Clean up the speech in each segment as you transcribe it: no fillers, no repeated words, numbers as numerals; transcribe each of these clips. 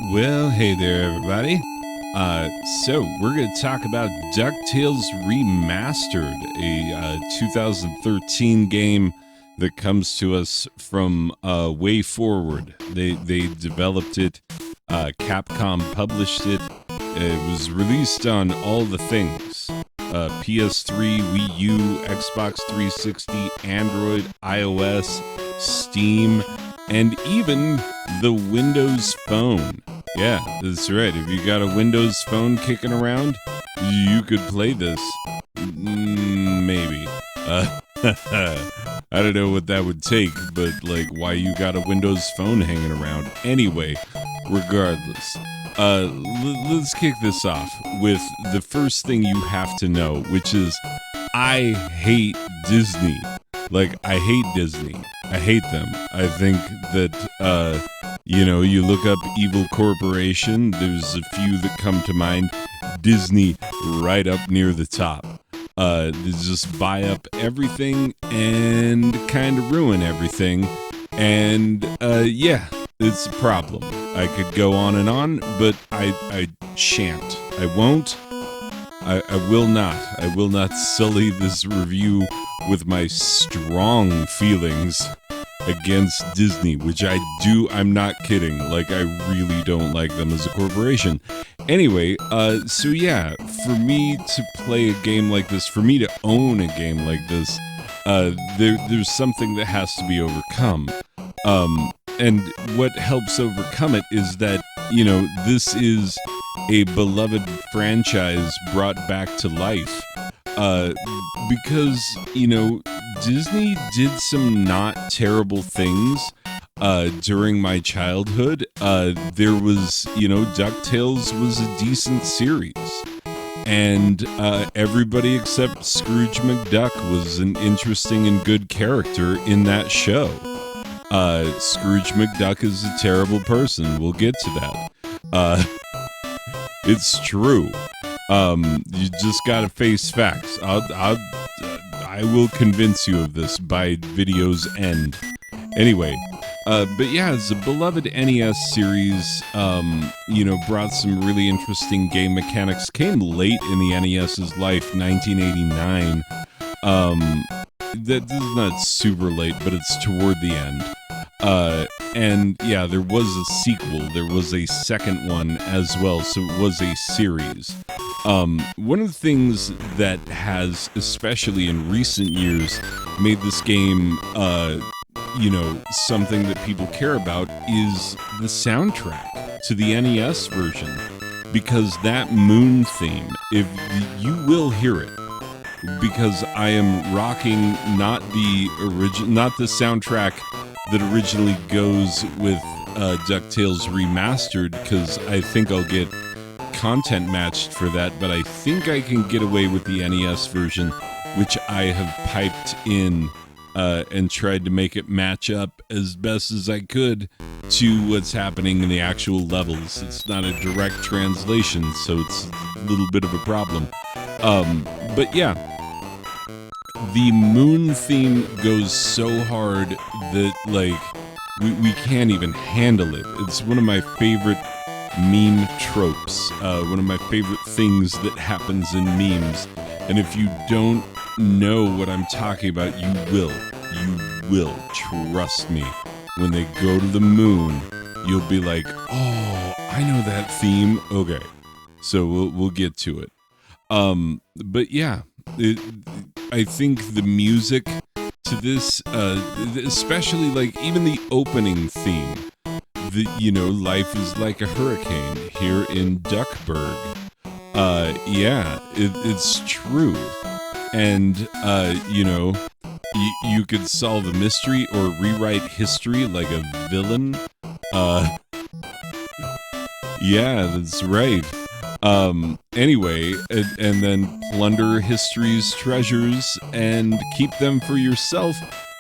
Well, hey there, everybody. So we're going to talk about DuckTales Remastered, a 2013 game that comes to us from Way Forward. They developed it, Capcom published it. It was released on all the things: PS3, Wii U, Xbox 360, Android, iOS, Steam, and even the Windows Phone. Yeah, that's right. If you got a Windows Phone kicking around, you could play this. Maybe. I don't know what that would take, but like, why you got a Windows Phone hanging around? Anyway, regardless, let's kick this off with the first thing you have to know, which is I hate Disney. Like, I hate Disney. I hate them. I think that, you look up Evil Corporation, there's a few that come to mind. Disney right up near the top. They just buy up everything and kind of ruin everything. And, it's a problem. I could go on, but I shan't. I won't. I will not. I will not sully this review with my strong feelings against Disney, which I do. I'm not kidding. Like, I really don't like them as a corporation. Anyway, for me to play a game like this, for me to own a game like this, there's something that has to be overcome. And what helps overcome it is that, this is a beloved franchise brought back to life. Because, Disney did some not terrible things during my childhood. There was, DuckTales was a decent series. And everybody except Scrooge McDuck was an interesting and good character in that show. Scrooge McDuck is a terrible person. We'll get to that. It's true. You just gotta face facts. I will convince you of this by video's end. Anyway, but yeah, it's a beloved NES series. Brought some really interesting game mechanics. Came late in the NES's life, 1989. That is not super late, but it's toward the end. And yeah, there was a sequel. There was a second one as well, so it was a series. One of the things that has, especially in recent years, made this game, something that people care about is the soundtrack to the NES version. Because that moon theme, if you will hear it, because I am rocking not the soundtrack that originally goes with DuckTales Remastered, because I think I'll get content matched for that, but I think I can get away with the NES version, which I have piped in and tried to make it match up as best as I could to what's happening in the actual levels. It's not a direct translation, so it's a little bit of a problem. But yeah, the moon theme goes so hard that, like, we can't even handle it. It's one of my favorite meme tropes, one of my favorite things that happens in memes. And if you don't know what I'm talking about, you will. Trust me. When they go to the moon, you'll be like, oh, I know that theme. Okay. So we'll get to it. But yeah, I think the music to this, especially like even the opening theme, life is like a hurricane here in Duckburg. It's true. And, you could solve a mystery or rewrite history like a villain. Yeah, that's right. Anyway, and then plunder history's treasures and keep them for yourself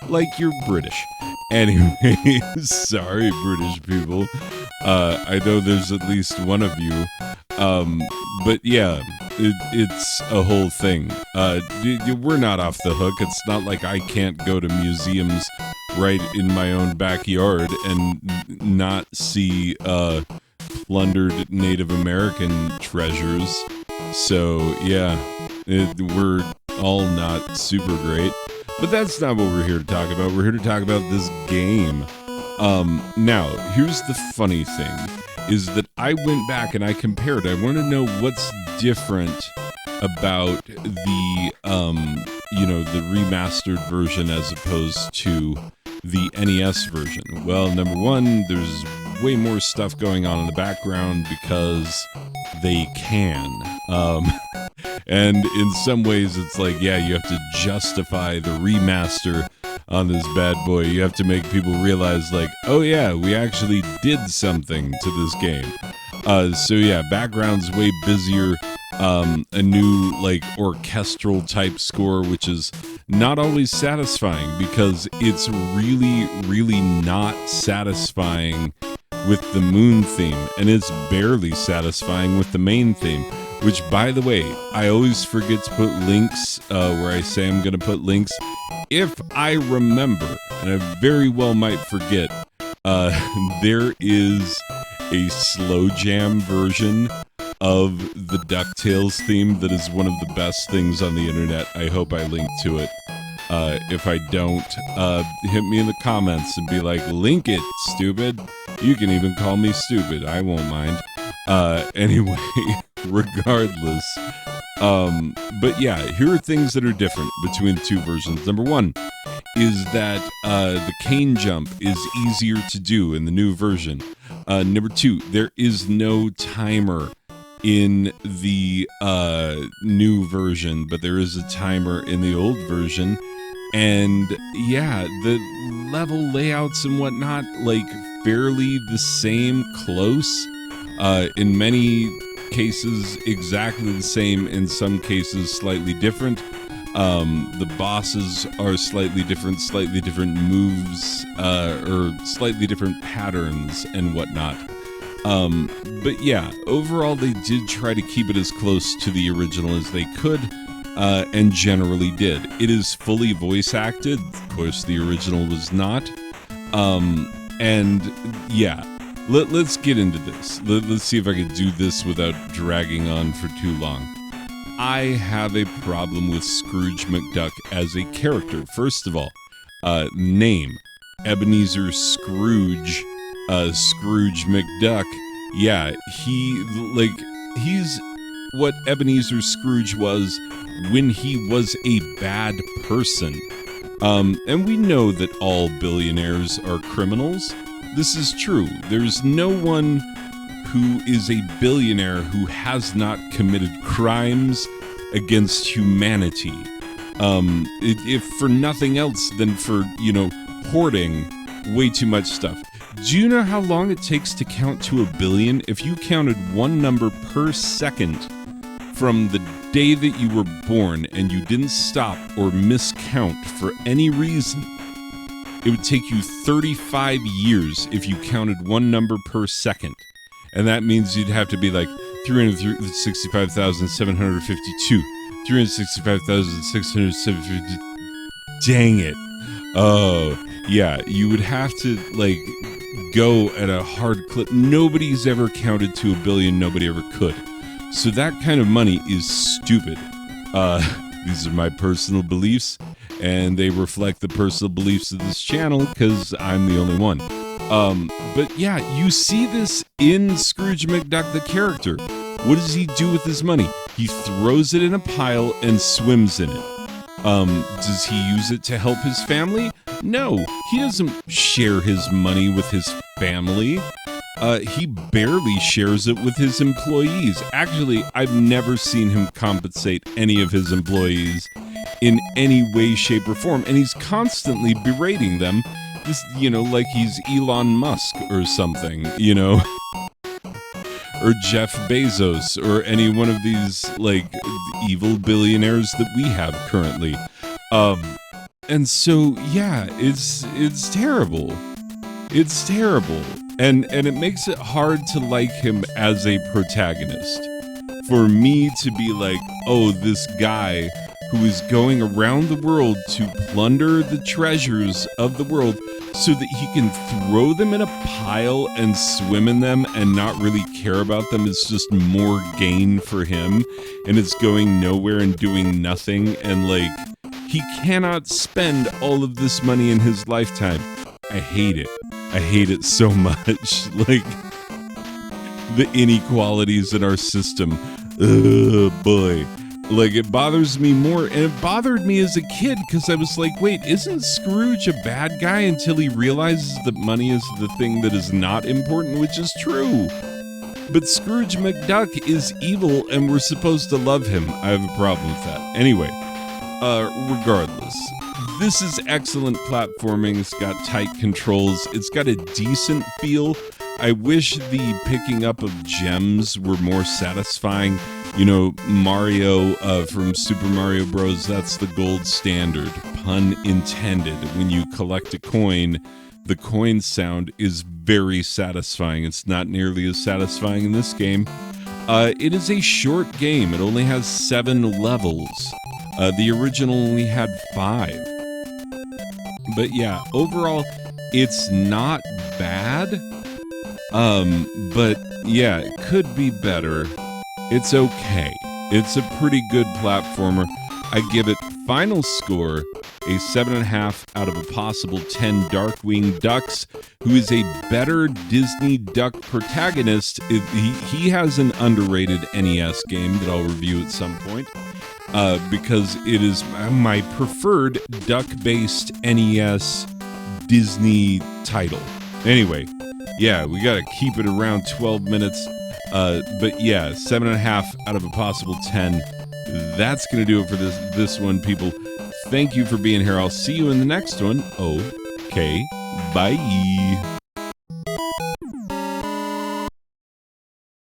like you're British. Anyway, sorry, British people. I know there's at least one of you. But yeah, it's a whole thing. We're not off the hook. It's not like I can't go to museums right in my own backyard and not see plundered Native American treasures. So yeah, we're all not super great. But that's not what we're here to talk about. We're here to talk about this game. Now, here's the funny thing, is that I went back and I compared. I want to know what's different about the, the remastered version as opposed to the NES version. Well, number one, there's way more stuff going on in the background because they can. And in some ways, it's like, yeah, you have to justify the remaster on this bad boy. You have to make people realize, like, oh yeah, we actually did something to this game. So yeah, background's way busier. A new, like, orchestral type score, which is not always satisfying because it's really, really not satisfying with the Moon theme, and it's barely satisfying with the main theme. Which, by the way, I always forget to put links where I say I'm going to put links. If I remember, and I very well might forget, there is a slow jam version of the DuckTales theme that is one of the best things on the internet. I hope I link to it. If I don't, hit me in the comments and be like, link it, stupid. You can even call me stupid. I won't mind. Anyway, regardless. But yeah, here are things that are different between the two versions. Number one is that the cane jump is easier to do in the new version. Number two, there is no timer in the new version, but there is a timer in the old version. And yeah, the level layouts and whatnot, like, fairly the same, close. In many cases, exactly the same. In some cases, slightly different. The bosses are slightly different moves, or slightly different patterns and whatnot. But yeah, overall, they did try to keep it as close to the original as they could. And generally did. It is fully voice acted. Of course, the original was not. And yeah, let's get into this. Let's see if I can do this without dragging on for too long. I have a problem with Scrooge McDuck as a character. First of all, name Ebenezer Scrooge, Scrooge McDuck. Yeah, he's what Ebenezer Scrooge was when he was a bad person. And we know that all billionaires are criminals. This is true. There's no one who is a billionaire who has not committed crimes against humanity. If for nothing else than for, hoarding way too much stuff. Do you know how long it takes to count to 1 billion? If you counted one number per second from the day that you were born and you didn't stop or miscount for any reason, it would take you 35 years if you counted one number per second. And that means you'd have to be like 365,752, 365,672. Dang it. Oh, yeah, you would have to, go at a hard clip. Nobody's ever counted to 1 billion. Nobody ever could. So that kind of money is stupid. These are my personal beliefs, and they reflect the personal beliefs of this channel because I'm the only one. But yeah, you see this in Scrooge McDuck, the character. What does he do with his money? He throws it in a pile and swims in it. Does he use it to help his family? No, he doesn't share his money with his family. He barely shares it with his employees. Actually, I've never seen him compensate any of his employees in any way, shape, or form. And he's constantly berating them. This, like he's Elon Musk or something, or Jeff Bezos or any one of these, evil billionaires that we have currently. And so, yeah, it's terrible. It's terrible. And it makes it hard to like him as a protagonist. For me to be like, oh, this guy who is going around the world to plunder the treasures of the world, so that he can throw them in a pile and swim in them and not really care about them. It's just more gain for him, and it's going nowhere and doing nothing, and like he cannot spend all of this money in his lifetime. I hate it. I hate it so much. Like, the inequalities in our system. Oh boy. Like, it bothers me more, and it bothered me as a kid because I was like, wait, isn't Scrooge a bad guy until he realizes that money is the thing that is not important, which is true. But Scrooge McDuck is evil, and we're supposed to love him. I have a problem with that. Anyway, regardless, this is excellent platforming. It's got tight controls. It's got a decent feel. I wish the picking up of gems were more satisfying. You know, Mario from Super Mario Bros., that's the gold standard, pun intended. When you collect a coin, the coin sound is very satisfying. It's not nearly as satisfying in this game. It is a short game. It only has 7 levels. The original only had 5. But yeah, overall, it's not bad. But yeah, it could be better. It's okay. It's a pretty good platformer. I give it final score a 7.5 out of a possible 10 Darkwing Ducks, who is a better Disney Duck protagonist. He has an underrated NES game that I'll review at some point, because it is my preferred duck-based NES Disney title. Anyway, yeah, we gotta keep it around 12 minutes. But yeah, 7.5 out of a possible 10. That's gonna do it for this one, people. Thank you for being here. I'll see you in the next one. Okay, bye.